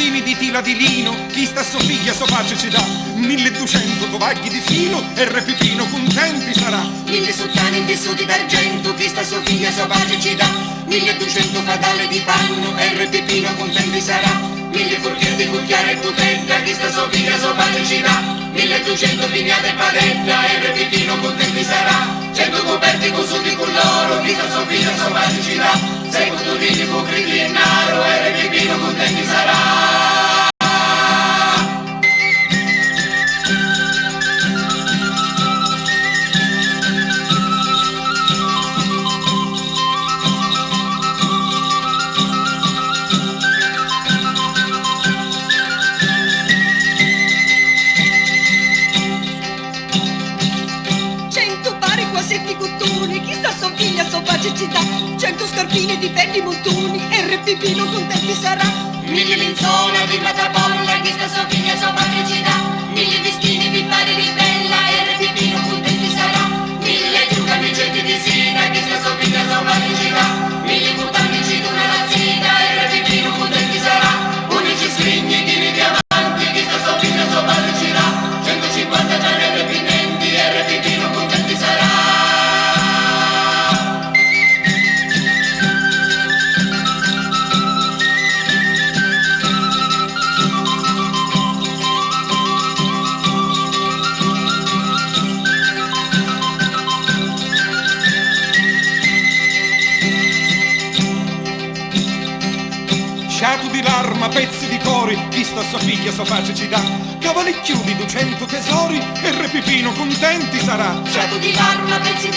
vestini di tela di lino, chi sta so figlia so pace ci dà. 1200 tovagli di filo e Re Pipino contenti sarà. 1000 sottani intessuti d'argento, chi sta so figlia so pace ci dà. 1200 fadale di panno e Re Pipino contenti sarà. 1000 forchetti, cucchiare e cutetta, chi sta so figlia so pace ci dà. 1200 pignate e padetta e Re Pipino contenti sarà. 100 coperti cosuti con l'oro, chi sta so figlia so pace ci dà. 6 costolini, fucriti e naro e Re Pipino contenti sarà. Chi sta so figlia so pace ci dà. 100 scarpine di pelli montoni e Re Pipino contenti sarà. 1000 lenzuola di matapolla, chi sta so figlia so pace ci dà. 1000 vestini di pari di bella e Re Pipino contenti sarà. 1000 giù camicetti di sida, chi sta so figlia so pace ci dà. 1000 mutanici d'una lazzina e Re Pipino contenti sarà. 11 scrigni di diamanti, chi sta so figlia so pace ci dà. 150 gianelle pendenti e Re Pipino contenti sarà. Sciato di l'arma, pezzi di cori, chi sta so figlia so pace ci dà. Cavalicchiù di 200 tesori e Re Pipino contenti sarà. Sciato di l'arma, pezzi di